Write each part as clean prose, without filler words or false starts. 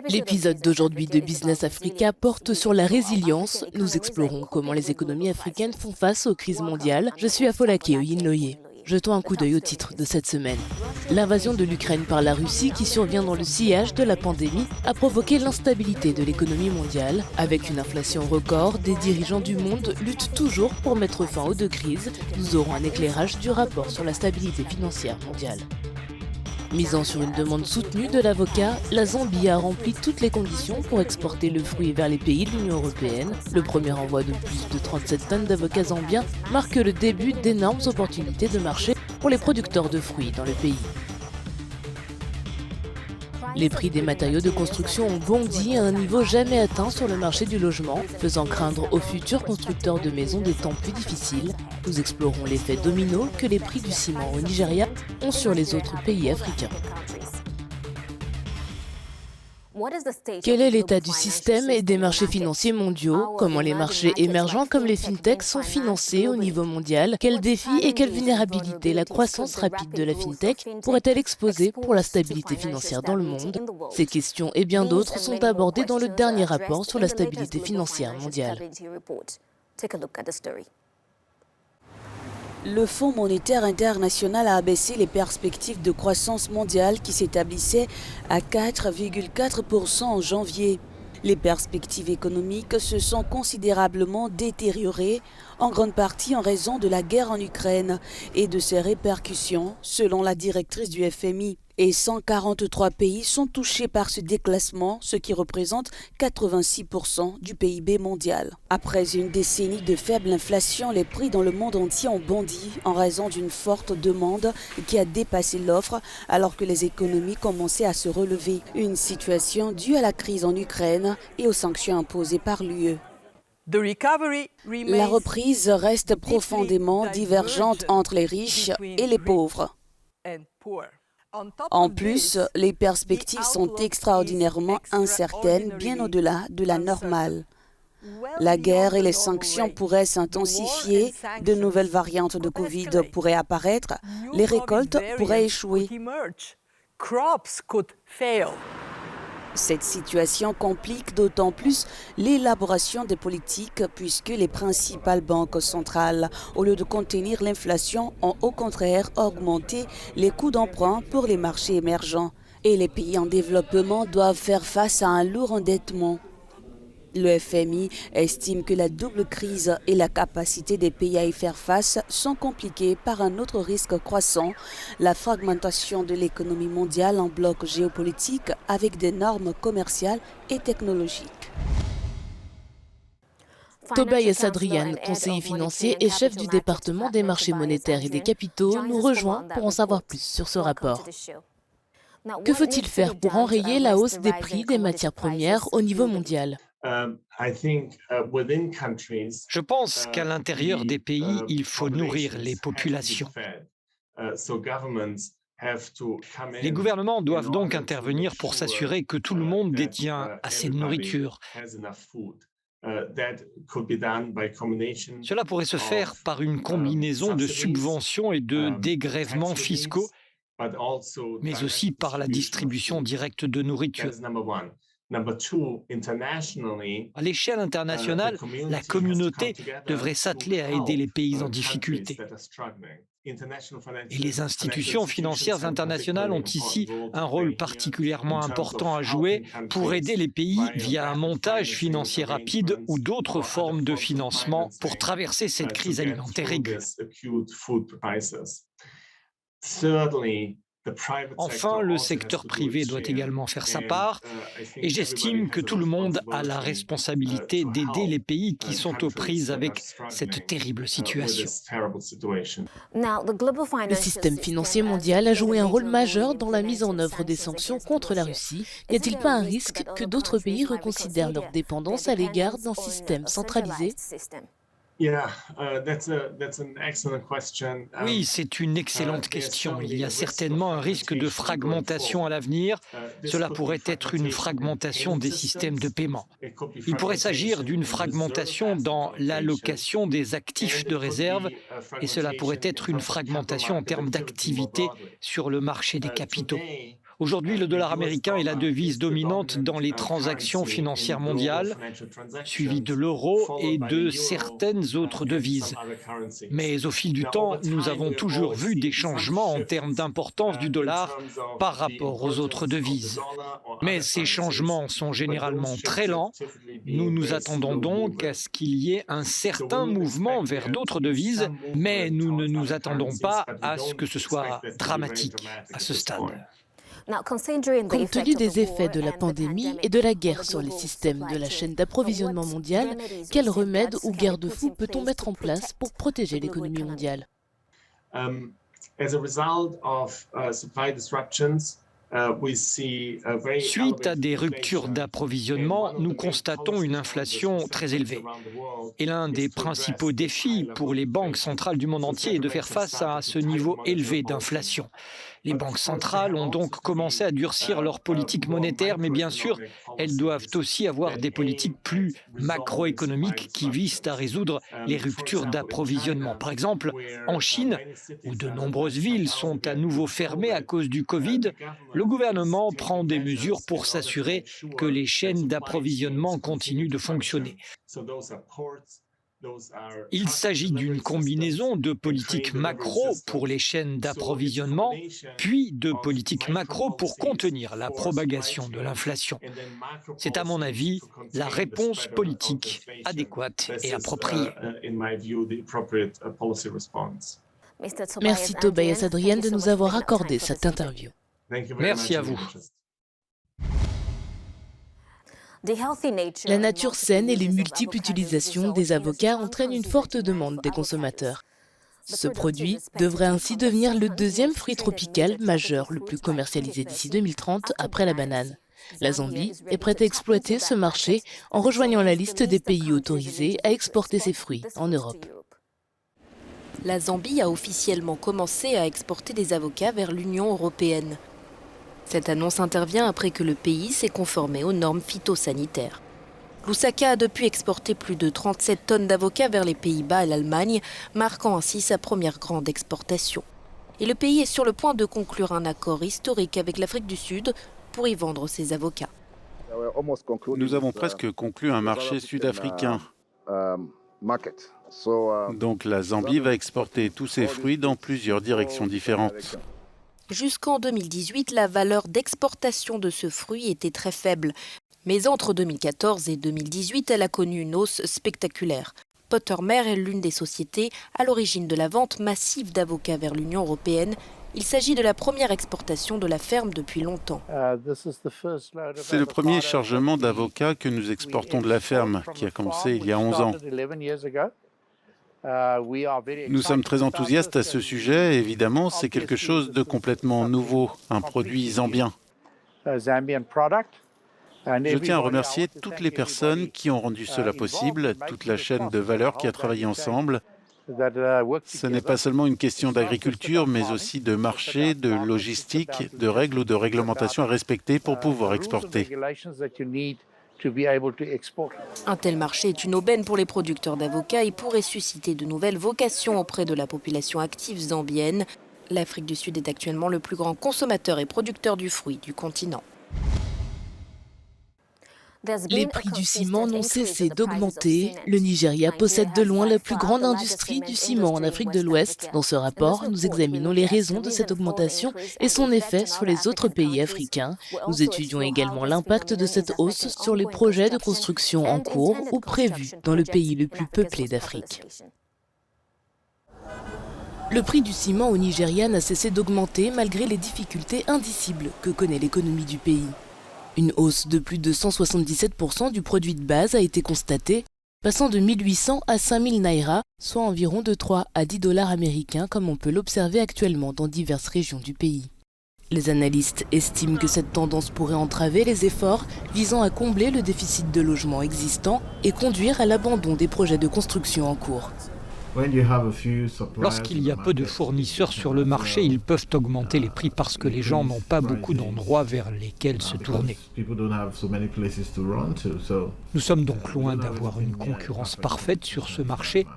L'épisode d'aujourd'hui de Business Africa porte sur la résilience. Nous explorons comment les économies africaines font face aux crises mondiales. Je suis Afolake Oyinloye. Jetons un coup d'œil au titre de cette semaine. L'invasion de l'Ukraine par la Russie, qui survient dans le sillage de la pandémie, a provoqué l'instabilité de l'économie mondiale. Avec une inflation record, des dirigeants du monde luttent toujours pour mettre fin aux deux crises. Nous aurons un éclairage du rapport sur la stabilité financière mondiale. Misant sur une demande soutenue de l'avocat, la Zambie a rempli toutes les conditions pour exporter le fruit vers les pays de l'Union européenne. Le premier envoi de plus de 37 tonnes d'avocats zambiens marque le début d'énormes opportunités de marché pour les producteurs de fruits dans le pays. Les prix des matériaux de construction ont bondi à un niveau jamais atteint sur le marché du logement, faisant craindre aux futurs constructeurs de maisons des temps plus difficiles. Nous explorons l'effet domino que les prix du ciment au Nigeria ont sur les autres pays africains. Quel est l'état du système et des marchés financiers mondiaux? Comment les marchés émergents comme les fintechs sont financés au niveau mondial? Quels défis et quelles vulnérabilités la croissance rapide de la fintech pourrait-elle exposer pour la stabilité financière dans le monde? Ces questions et bien d'autres sont abordées dans le dernier rapport sur la stabilité financière mondiale. Le Fonds monétaire international a abaissé les perspectives de croissance mondiale qui s'établissaient à 4,4% en janvier. Les perspectives économiques se sont considérablement détériorées, en grande partie en raison de la guerre en Ukraine et de ses répercussions, selon la directrice du FMI. Et 143 pays sont touchés par ce déclassement, ce qui représente 86% du PIB mondial. Après une décennie de faible inflation, les prix dans le monde entier ont bondi en raison d'une forte demande qui a dépassé l'offre alors que les économies commençaient à se relever. Une situation due à la crise en Ukraine et aux sanctions imposées par l'UE. La reprise reste profondément divergente entre les riches et les pauvres. En plus, les perspectives sont extraordinairement incertaines, bien au-delà de la normale. La guerre et les sanctions pourraient s'intensifier, de nouvelles variantes de Covid pourraient apparaître, les récoltes pourraient échouer. Cette situation complique d'autant plus l'élaboration des politiques puisque les principales banques centrales, au lieu de contenir l'inflation, ont au contraire augmenté les coûts d'emprunt pour les marchés émergents. Et les pays en développement doivent faire face à un lourd endettement. Le FMI estime que la double crise et la capacité des pays à y faire face sont compliquées par un autre risque croissant, la fragmentation de l'économie mondiale en blocs géopolitiques avec des normes commerciales et technologiques. Tobias Adrian, conseiller financier et chef du département des marchés monétaires et des capitaux, nous rejoint pour en savoir plus sur ce rapport. Que faut-il faire pour enrayer la hausse des prix des matières premières au niveau mondial? Je pense qu'à l'intérieur des pays, il faut nourrir les populations. Les gouvernements doivent donc intervenir pour s'assurer que tout le monde détient assez de nourriture. Cela pourrait se faire par une combinaison de subventions et de dégrèvements fiscaux, mais aussi par la distribution directe de nourriture. À l'échelle internationale, la communauté devrait s'atteler à aider les pays en difficulté. Et les institutions financières internationales ont ici un rôle particulièrement important à jouer pour aider les pays via un montage financier rapide ou d'autres formes de financement pour traverser cette crise alimentaire aiguë. Enfin, le secteur privé doit également faire sa part et j'estime que tout le monde a la responsabilité d'aider les pays qui sont aux prises avec cette terrible situation. Le système financier mondial a joué un rôle majeur dans la mise en œuvre des sanctions contre la Russie. N'y a-t-il pas un risque que d'autres pays reconsidèrent leur dépendance à l'égard d'un système centralisé? Oui, c'est une excellente question. Il y a certainement un risque de fragmentation à l'avenir. Cela pourrait être une fragmentation des systèmes de paiement. Il pourrait s'agir d'une fragmentation dans l'allocation des actifs de réserve et cela pourrait être une fragmentation en termes d'activité sur le marché des capitaux. Aujourd'hui, le dollar américain est la devise dominante dans les transactions financières mondiales, suivie de l'euro et de certaines autres devises. Mais au fil du temps, nous avons toujours vu des changements en termes d'importance du dollar par rapport aux autres devises. Mais ces changements sont généralement très lents. Nous nous attendons donc à ce qu'il y ait un certain mouvement vers d'autres devises, mais nous ne nous attendons pas à ce que ce soit dramatique à ce stade. Compte tenu des effets de la pandémie et de la guerre sur les systèmes de la chaîne d'approvisionnement mondiale, quels remèdes ou garde-fous peut-on mettre en place pour protéger l'économie mondiale? Suite à des ruptures d'approvisionnement, nous constatons une inflation très élevée. Et l'un des principaux défis pour les banques centrales du monde entier est de faire face à ce niveau élevé d'inflation. Les banques centrales ont donc commencé à durcir leur politique monétaire, mais bien sûr, elles doivent aussi avoir des politiques plus macroéconomiques qui visent à résoudre les ruptures d'approvisionnement. Par exemple, en Chine, où de nombreuses villes sont à nouveau fermées à cause du Covid, le gouvernement prend des mesures pour s'assurer que les chaînes d'approvisionnement continuent de fonctionner. Il s'agit d'une combinaison de politiques macro pour les chaînes d'approvisionnement, puis de politiques macro pour contenir la propagation de l'inflation. C'est à mon avis la réponse politique adéquate et appropriée. Merci Tobias Adrian de nous avoir accordé cette interview. Merci à vous. La nature saine et les multiples utilisations des avocats entraînent une forte demande des consommateurs. Ce produit devrait ainsi devenir le deuxième fruit tropical majeur le plus commercialisé d'ici 2030 après la banane. La Zambie est prête à exploiter ce marché en rejoignant la liste des pays autorisés à exporter ses fruits en Europe. La Zambie a officiellement commencé à exporter des avocats vers l'Union européenne. Cette annonce intervient après que le pays s'est conformé aux normes phytosanitaires. Lusaka a depuis exporté plus de 37 tonnes d'avocats vers les Pays-Bas et l'Allemagne, marquant ainsi sa première grande exportation. Et le pays est sur le point de conclure un accord historique avec l'Afrique du Sud pour y vendre ses avocats. Nous avons presque conclu un marché sud-africain. Donc la Zambie va exporter tous ses fruits dans plusieurs directions différentes. Jusqu'en 2018, la valeur d'exportation de ce fruit était très faible. Mais entre 2014 et 2018, elle a connu une hausse spectaculaire. Pottermere est l'une des sociétés à l'origine de la vente massive d'avocats vers l'Union européenne. Il s'agit de la première exportation de la ferme depuis longtemps. C'est le premier chargement d'avocats que nous exportons de la ferme, qui a commencé il y a 11 ans. Nous sommes très enthousiastes à ce sujet. Évidemment, c'est quelque chose de complètement nouveau, un produit zambien. Je tiens à remercier toutes les personnes qui ont rendu cela possible, toute la chaîne de valeur qui a travaillé ensemble. Ce n'est pas seulement une question d'agriculture, mais aussi de marché, de logistique, de règles ou de réglementations à respecter pour pouvoir exporter. Un tel marché est une aubaine pour les producteurs d'avocats et pourrait susciter de nouvelles vocations auprès de la population active zambienne. L'Afrique du Sud est actuellement le plus grand consommateur et producteur du fruit du continent. Les prix du ciment n'ont cessé d'augmenter. Le Nigeria possède de loin la plus grande industrie du ciment en Afrique de l'Ouest. Dans ce rapport, nous examinons les raisons de cette augmentation et son effet sur les autres pays africains. Nous étudions également l'impact de cette hausse sur les projets de construction en cours ou prévus dans le pays le plus peuplé d'Afrique. Le prix du ciment au Nigeria n'a cessé d'augmenter malgré les difficultés indicibles que connaît l'économie du pays. Une hausse de plus de 177% du produit de base a été constatée, passant de 1800 à 5000 naira, soit environ de 3 à 10 dollars américains comme on peut l'observer actuellement dans diverses régions du pays. Les analystes estiment que cette tendance pourrait entraver les efforts visant à combler le déficit de logements existant et conduire à l'abandon des projets de construction en cours. Lorsqu'il y a peu de fournisseurs sur le marché, ils peuvent augmenter les prix parce que les gens n'ont pas beaucoup d'endroits vers lesquels se tourner. Nous sommes donc loin d'avoir une concurrence parfaite sur ce marché,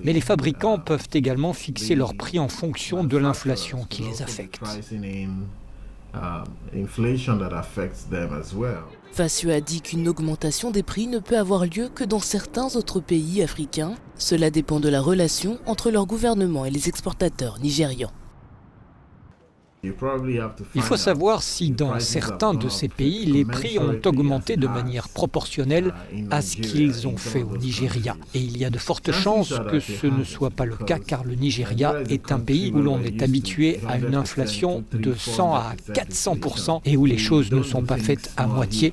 mais les fabricants peuvent également fixer leurs prix en fonction de l'inflation qui les affecte. Fassio a dit qu'une augmentation des prix ne peut avoir lieu que dans certains autres pays africains. Cela dépend de la relation entre leur gouvernement et les exportateurs nigérians. Il faut savoir si dans certains de ces pays, les prix ont augmenté de manière proportionnelle à ce qu'ils ont fait au Nigeria. Et il y a de fortes chances que ce ne soit pas le cas, car le Nigeria est un pays où l'on est habitué à une inflation de 100 à 400% et où les choses ne sont pas faites à moitié.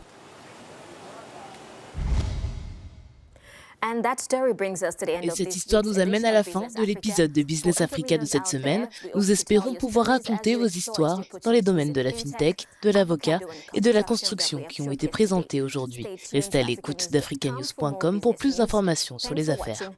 Et cette histoire nous amène à la fin de l'épisode de Business Africa de cette semaine. Nous espérons pouvoir raconter vos histoires dans les domaines de la fintech, de l'avocat et de la construction qui ont été présentés aujourd'hui. Restez à l'écoute d'africanews.com pour plus d'informations sur les affaires.